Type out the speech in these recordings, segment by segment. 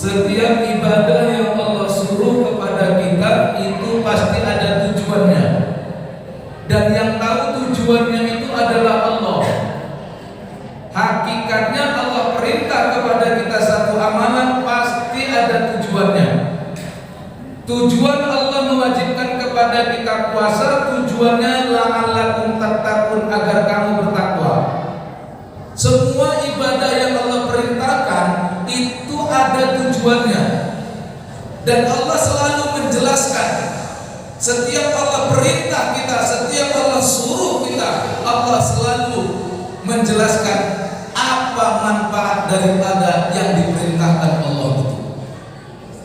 Setiap ibadah yang Allah suruh kepada kita itu pasti ada tujuannya, dan yang tahu tujuannya itu adalah Allah. Hakikatnya Allah perintah kepada kita satu amalan pasti ada tujuannya. Tujuan Allah mewajibkan kepada kita puasa, tujuannya la'allakum tattaqun, agar kamu bertakwa. Semua ibadah yang Allah perintahkan itu ada tujuannya, dan Allah selalu menjelaskan. Setiap Allah perintah kita, setiap Allah suruh kita, Allah selalu menjelaskan apa manfaat daripada yang diperintahkan Allah itu.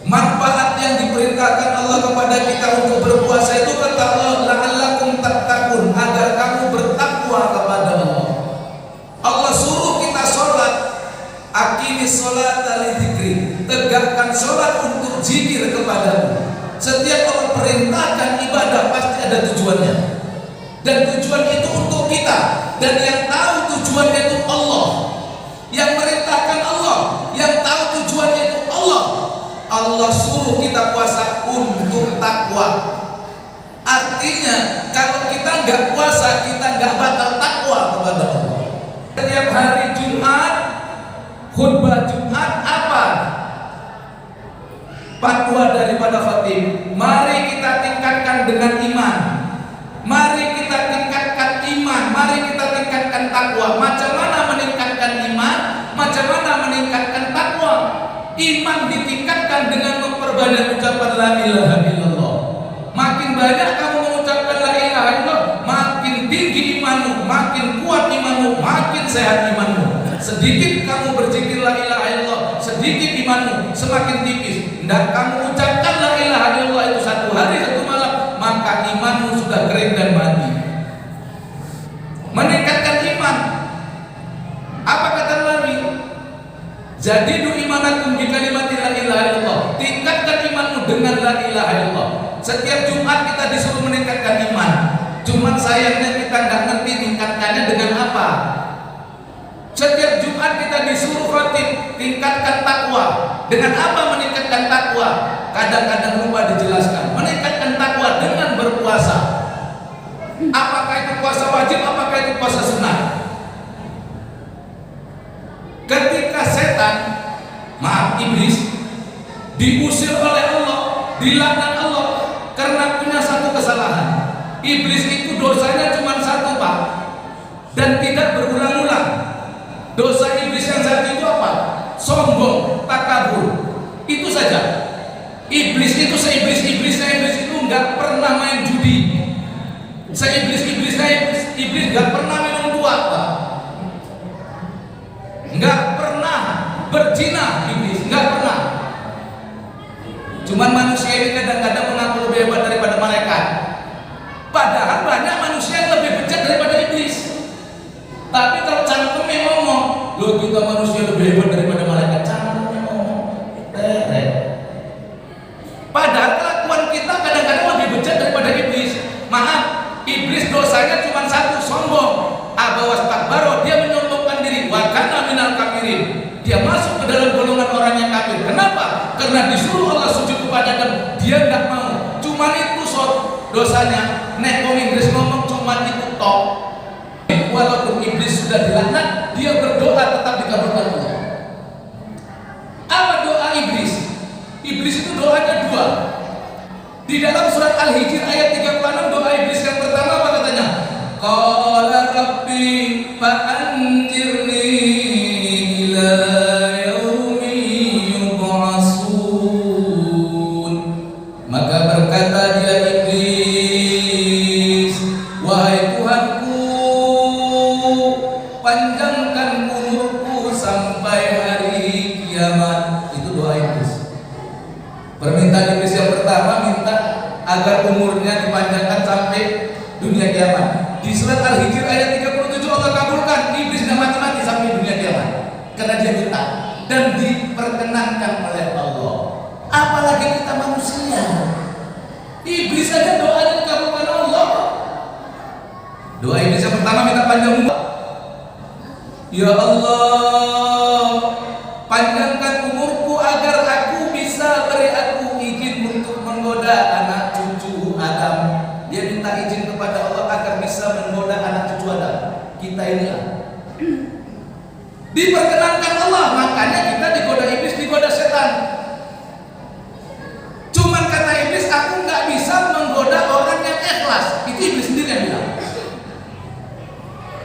Manfaat yang diperintahkan Allah kepada kita untuk berpuasa itu, kata Allah, la'allakum tattaqun, agar kamu bertakwa kepada Allah. Allah suruh kita sholat, aqimis sholata lidzikri, tegakkan sholat untuk zikir kepadamu. Setiap Allah perintahkan ibadah pasti ada tujuannya, dan tujuan itu untuk kita, dan yang tahu tujuannya itu Allah, yang merintahkan Allah, yang tahu tujuannya itu Allah. Allah suruh kita puasa untuk takwa. Artinya kalau kita nggak puasa, kita nggak bakal takwa kepada Allah. Setiap hari Jumat, khutbah Jumat apa? Fatwa daripada khatib. Mari kita tingkatkan dengan iman. Mari kita tingkatkan iman. Mari kita tingkatkan takwa. Macam mana meningkatkan iman? Macam mana meningkatkan takwa? Iman ditingkatkan dengan memperbanyak ucapan la ilaha illallah. Makin banyak kamu mengucapkan la ilaha illallah, makin tinggi imanmu, makin kuat imanmu, makin sehat imanmu. Sedikit kamu berzikir la ilaha illallah, sedikit imanmu semakin tipis. Dan kamu ucapkan la ilaha illallah itu satu hari satu malam, maka imanmu sudah kering dan mati. Meningkatkan iman. Apa kata Nabi? Jadidu imanakum bi kalimati la ilaha illallah. Tingkatkan imanmu dengan la ilaha illallah. Setiap Jumat kita disuruh meningkatkan iman. Cuman sayangnya kita nggak ngerti tingkatkannya dengan apa. Setiap Jumat kita disuruh khatib tingkatkan takwa. Dengan apa meningkatkan takwa? Kadang-kadang lupa dijelaskan. Meningkatkan takwa dengan berpuasa. Apakah itu puasa wajib? Apakah itu puasa sunnah? Ketika setan, maaf iblis, diusir oleh Allah, dilaknat Allah karena punya satu kesalahan. Iblis itu dosanya cuma satu, Pak, dan tidak berulang-ulang. Dosa iblis yang satu itu apa? Sombong, takabur. Itu saja. Iblis itu seiblis-iblisnya iblis itu nggak pernah main judi. Seiblis-iblisnya iblis nggak pernah minum tua, Pak. Nggak pernah berzina iblis, nggak pernah. Cuman manusia ini kadang-kadang mengaku lebih hebat daripada malaikat. Padahal banyak manusia yang lebih bejat daripada iblis. Tapi kalau cangkemnya ngomong, loh kita manusia lebih hebat daripada malaikat, cangkemnya ngomong. Padahal kelakuan kita kadang-kadang lebih bejat daripada iblis. Maaf, iblis dosanya cuma satu, sombong. Abawastakbaro, dia menyombongkan diri. Wa kana minal kafirin, dia masuk ke dalam golongan orang yang kafir. Kenapa? Karena disuruh Allah sujud kepada Adam, dia nggak mau. Cuman itu dosanya. Nek wong Inggris ngomong cuman itu tok. Walaupun iblis sudah dilaknat, dia berdoa tetap dikabulkan Allah. Apa doa iblis? Iblis itu doanya dua. Di dalam surat Al-Hijr ayat 36, doa iblis yang pertama apa katanya? Qala rabbi fa'anjirni ila yaumi yub'atsun. Maka berkata dia iblis, wahai Tuhanku, panjangkan umurku sampai hari kiamat. Itu doa iblis. Permintaan iblis yang pertama minta agar umurnya dipanjangkan sampai dunia kiamat. Di surat Al-Hijr ayat 37 Allah kabulkan, iblis tidak mati-mati sampai dunia kiamat karena dia minta dan diperkenankan oleh Allah. Apalagi kita manusia. Iblis saja doanya dikabulkan Allah. Doa iblis yang pertama minta panjang umur. Ya Allah, panjangkan umurku agar aku menggoda anak cucu Adam. Dia minta izin kepada Allah agar bisa menggoda anak cucu Adam. Kita ini diperkenankan Allah, makanya kita digoda iblis, digoda setan. Cuman kata iblis, aku nggak bisa menggoda orang yang ikhlas. Itu iblis sendiri yang bilang.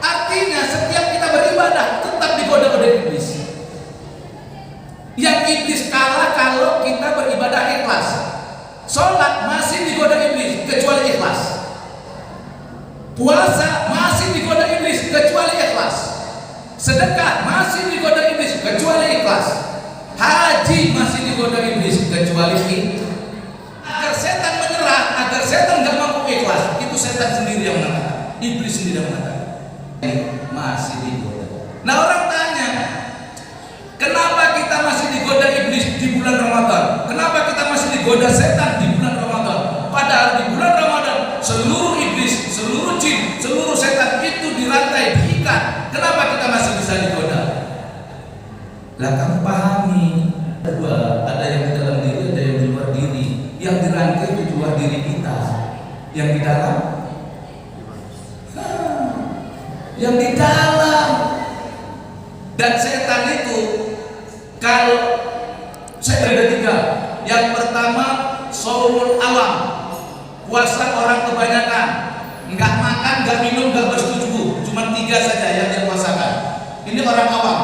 Artinya setiap kita beribadah tetap digoda oleh iblis. Yang iblis kalah kalau kita beribadah ikhlas. Sholat masih digoda iblis kecuali ikhlas. Puasa masih digoda iblis kecuali ikhlas. Sedekah masih digoda iblis kecuali ikhlas. Haji masih digoda iblis kecuali ikhlas. Agar setan menyerah, agar setan nggak mampu ikhlas, itu setan sendiri yang mengatakan, iblis sendiri yang mengatakan. Masih digoda. Nah, orang tanya, kenapa kita masih digoda iblis di bulan Ramadan? Kenapa kita masih digoda setan di bulan Ramadan? Padahal di bulan Ramadan seluruh iblis, seluruh jin, seluruh setan itu dirantai, diikat. Kenapa kita masih bisa digoda? Lah, kamu pahami, ada yang di dalam diri, ada yang di luar diri. Yang dirangkai itu di luar diri kita. Yang di dalam, yang di dalam. Dan setan itu, kalau saya ada 3. Yang pertama, shaumul awam, puasa orang kebanyakan, nggak makan, nggak minum, nggak bersetuju, cuma 3 saja yang dia puasakan. Ini orang awam.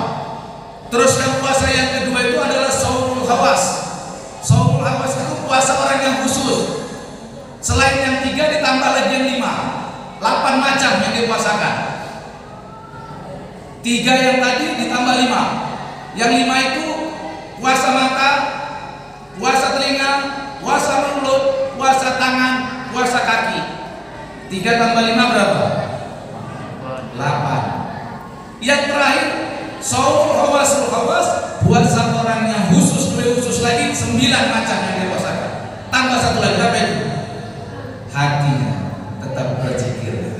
Terus yang puasa yang kedua itu adalah shaumul hawas. Shaumul hawas itu puasa orang yang khusus. Selain yang 3 ditambah lagi yang 5, 8 macam yang dipuasakan. 3 yang tadi ditambah 5. Yang 5 itu puasa mata, puasa telinga, puasa mulut, puasa tangan, puasa kaki. 3 tambah 5 berapa? 8. Yang terakhir shaumul hawasul hawas, puasa orang yang khusus, lebih khusus lagi 9 macam yang dipuasakan. Tambah 1 lagi, apa itu? Hatinya tetap berzikir.